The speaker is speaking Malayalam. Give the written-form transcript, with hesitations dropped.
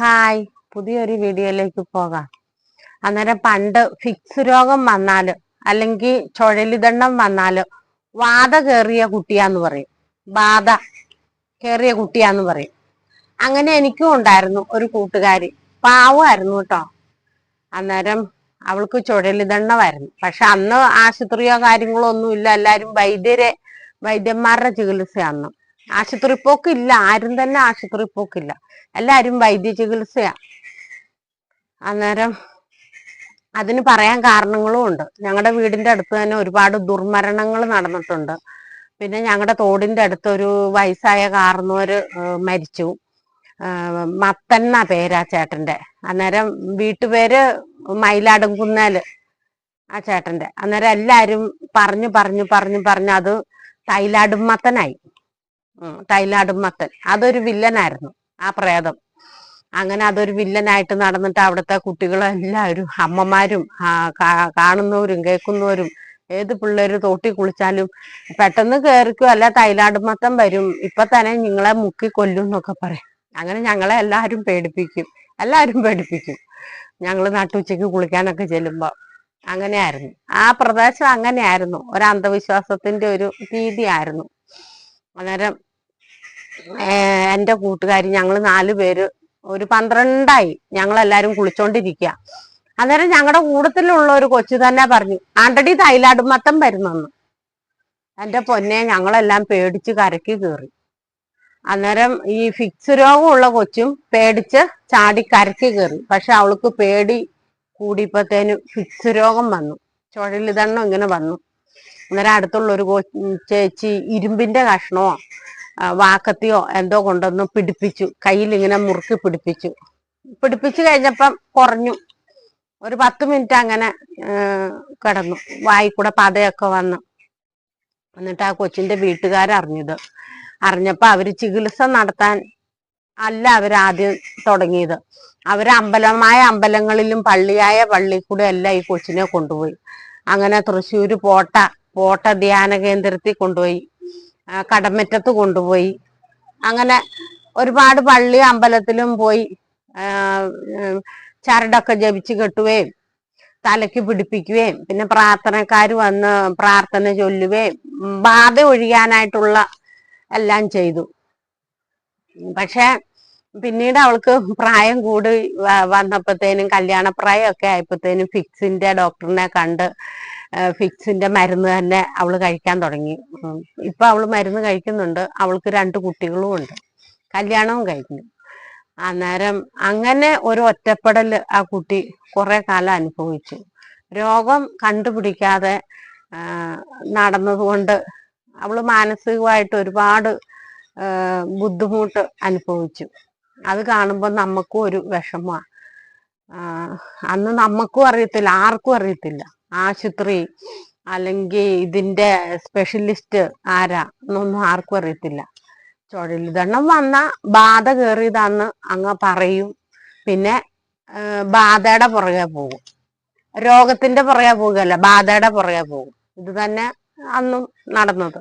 ഹായ്, പുതിയൊരു വീഡിയോയിലേക്ക് പോകാം. അന്നേരം പണ്ട് ഫിക്സ് രോഗം വന്നാല് അല്ലെങ്കിൽ ചുഴലിദണ്ണം വന്നാല് വാത കയറിയ കുട്ടിയാന്ന് പറയും. ബാധ കയറിയ കുട്ടിയാന്ന് പറയും. അങ്ങനെ എനിക്കും ഉണ്ടായിരുന്നു ഒരു കൂട്ടുകാരി, പാവമായിരുന്നു കേട്ടോ. അന്നേരം അവൾക്ക് ചുഴലിദണ്ണമായിരുന്നു. പക്ഷെ അന്ന് ആശുപത്രിയോ കാര്യങ്ങളോ ഒന്നും ഇല്ല. എല്ലാരും വൈദ്യന്മാരുടെ ചികിത്സ അന്ന്. ആശുപത്രി പോക്കില്ല, ആരും തന്നെ ആശുപത്രി പോക്കില്ല, എല്ലാരും വൈദ്യ ചികിത്സയാ. അന്നേരം അതിന് പറയാൻ കാരണങ്ങളും ഉണ്ട്. ഞങ്ങളുടെ വീടിന്റെ അടുത്ത് തന്നെ ഒരുപാട് ദുർമരണങ്ങൾ നടന്നിട്ടുണ്ട്. പിന്നെ ഞങ്ങളുടെ തോടിന്റെ അടുത്ത് ഒരു വയസ്സായ കാർന്നോര് മരിച്ചു. മത്തൻ എന്നാ പേരാ ചേട്ടന്റെ. അന്നേരം വീട്ടുപേര് മയിലാടുംകുന്നേല് ആ ചേട്ടന്റെ. അന്നേരം എല്ലാരും പറഞ്ഞു അത് തൈലാടുമത്തനായി. തൈലാടുമത്തൻ അതൊരു വില്ലനായിരുന്നു, ആ പ്രേതം. അങ്ങനെ അതൊരു വില്ലനായിട്ട് നടന്നിട്ട് അവിടുത്തെ കുട്ടികളെല്ലാവരും, അമ്മമാരും കാണുന്നവരും കേൾക്കുന്നവരും, ഏത് പിള്ളേര് തോട്ടി കുളിച്ചാലും പെട്ടെന്ന് കേറിക്കും, അല്ല തൈലാടുമത്തൻ വരും, ഇപ്പൊ തന്നെ നിങ്ങളെ മുക്കി കൊല്ലും എന്നൊക്കെ പറയും. അങ്ങനെ ഞങ്ങളെ എല്ലാരും പേടിപ്പിക്കും. ഞങ്ങള് നട്ടുച്ചയ്ക്ക് കുളിക്കാനൊക്കെ ചെല്ലുമ്പോ അങ്ങനെയായിരുന്നു. ആ പ്രദേശം അങ്ങനെയായിരുന്നു, ഒരു അന്ധവിശ്വാസത്തിന്റെ ഒരു രീതിയായിരുന്നു. അന്നേരം എന്റെ കൂട്ടുകാരി, ഞങ്ങള് 4 പേര്, ഒരു 12ആയി, ഞങ്ങളെല്ലാരും കുളിച്ചോണ്ടിരിക്കുക. അന്നേരം ഞങ്ങളുടെ കൂട്ടത്തിലുള്ള ഒരു കൊച്ചു തന്നെ പറഞ്ഞു, ആണ്ടടി തൈലാടുമത്തം വരുന്നെന്ന്. എന്റെ പൊന്നെ, ഞങ്ങളെല്ലാം പേടിച്ച് കരക്ക് കയറി. അന്നേരം ഈ ഫിക്സ് രോഗമുള്ള കൊച്ചും പേടിച്ച് ചാടി കരക്ക് കയറി. പക്ഷെ അവൾക്ക് പേടി കൂടിയപ്പോഴത്തേനും ഫിക്സ് രോഗം വന്നു, ചുഴലിദണ്ണം ഇങ്ങനെ വന്നു. അന്നേരം അടുത്തുള്ള ഒരു ചേച്ചി ഇരുമ്പിന്റെ കഷ്ണമോ വാക്കത്തിയോ എന്തോ കൊണ്ടൊന്ന് പിടിപ്പിച്ചു, കയ്യിൽ ഇങ്ങനെ മുറുക്കി പിടിപ്പിച്ചു കഴിഞ്ഞപ്പം കുറഞ്ഞു. ഒരു 10 മിനിറ്റ് അങ്ങനെ കിടന്നു, വായിക്കൂടെ പതയൊക്കെ വന്ന്. എന്നിട്ട് ആ കൊച്ചിന്റെ അറിഞ്ഞപ്പോ അവര് ചികിത്സ നടത്താൻ അല്ല അവരാദ്യം തുടങ്ങിയത്. അമ്പലങ്ങളിലും പള്ളി കൂടെ എല്ലാം ഈ കൊച്ചിനെ കൊണ്ടുപോയി. അങ്ങനെ തൃശ്ശൂര് പോട്ട ധ്യാന കേന്ദ്രത്തിൽ കൊണ്ടുപോയി, കടമറ്റത്ത് കൊണ്ടുപോയി. അങ്ങനെ ഒരുപാട് പള്ളി അമ്പലത്തിലും പോയി ചരടൊക്കെ ജപിച്ച് കെട്ടുകയും തലയ്ക്ക് പിടിപ്പിക്കുകയും പിന്നെ പ്രാർത്ഥനക്കാർ വന്ന് പ്രാർത്ഥന ചൊല്ലുകയും ബാധ ഒഴിയാനായിട്ടുള്ള എല്ലാം ചെയ്തു. പക്ഷെ പിന്നീട് അവൾക്ക് പ്രായം കൂടി വന്നപ്പോഴത്തേനും, കല്യാണപ്രായമൊക്കെ ആയപ്പോഴത്തേനും ഫിക്സിന്റെ ഡോക്ടറിനെ കണ്ട് ഫിക്സിന്റെ മരുന്ന് തന്നെ അവള് കഴിക്കാൻ തുടങ്ങി. ഇപ്പൊ അവള് മരുന്ന് കഴിക്കുന്നുണ്ട്, അവൾക്ക് 2 കുട്ടികളും ഉണ്ട്, കല്യാണവും കഴിഞ്ഞു. അന്നേരം അങ്ങനെ ഒരു ഒറ്റപ്പെടല് ആ കുട്ടി കുറെ കാലം അനുഭവിച്ചു. രോഗം കണ്ടുപിടിക്കാതെ നടന്നതുകൊണ്ട് അവള് മാനസികമായിട്ട് ഒരുപാട് ബുദ്ധിമുട്ട് അനുഭവിച്ചു. അത് കാണുമ്പോൾ നമുക്കും ഒരു വിഷമമാണ്. അന്ന് നമുക്കും അറിയത്തില്ല, ആർക്കും അറിയത്തില്ല ആശുപത്രി അല്ലെങ്കിൽ ഇതിന്റെ സ്പെഷ്യലിസ്റ്റ് ആരാ എന്നൊന്നും ആർക്കും അറിയത്തില്ല. ചുഴലിദണ്ണം വന്ന ബാധ കയറിയതാന്ന് അങ്ങ് പറയും. പിന്നെ ബാധയുടെ പുറകെ പോകും, രോഗത്തിന്റെ പുറകെ പോകുകയല്ല, ബാധയുടെ പുറകെ പോകും. ഇത് തന്നെ അന്നും നടന്നത്.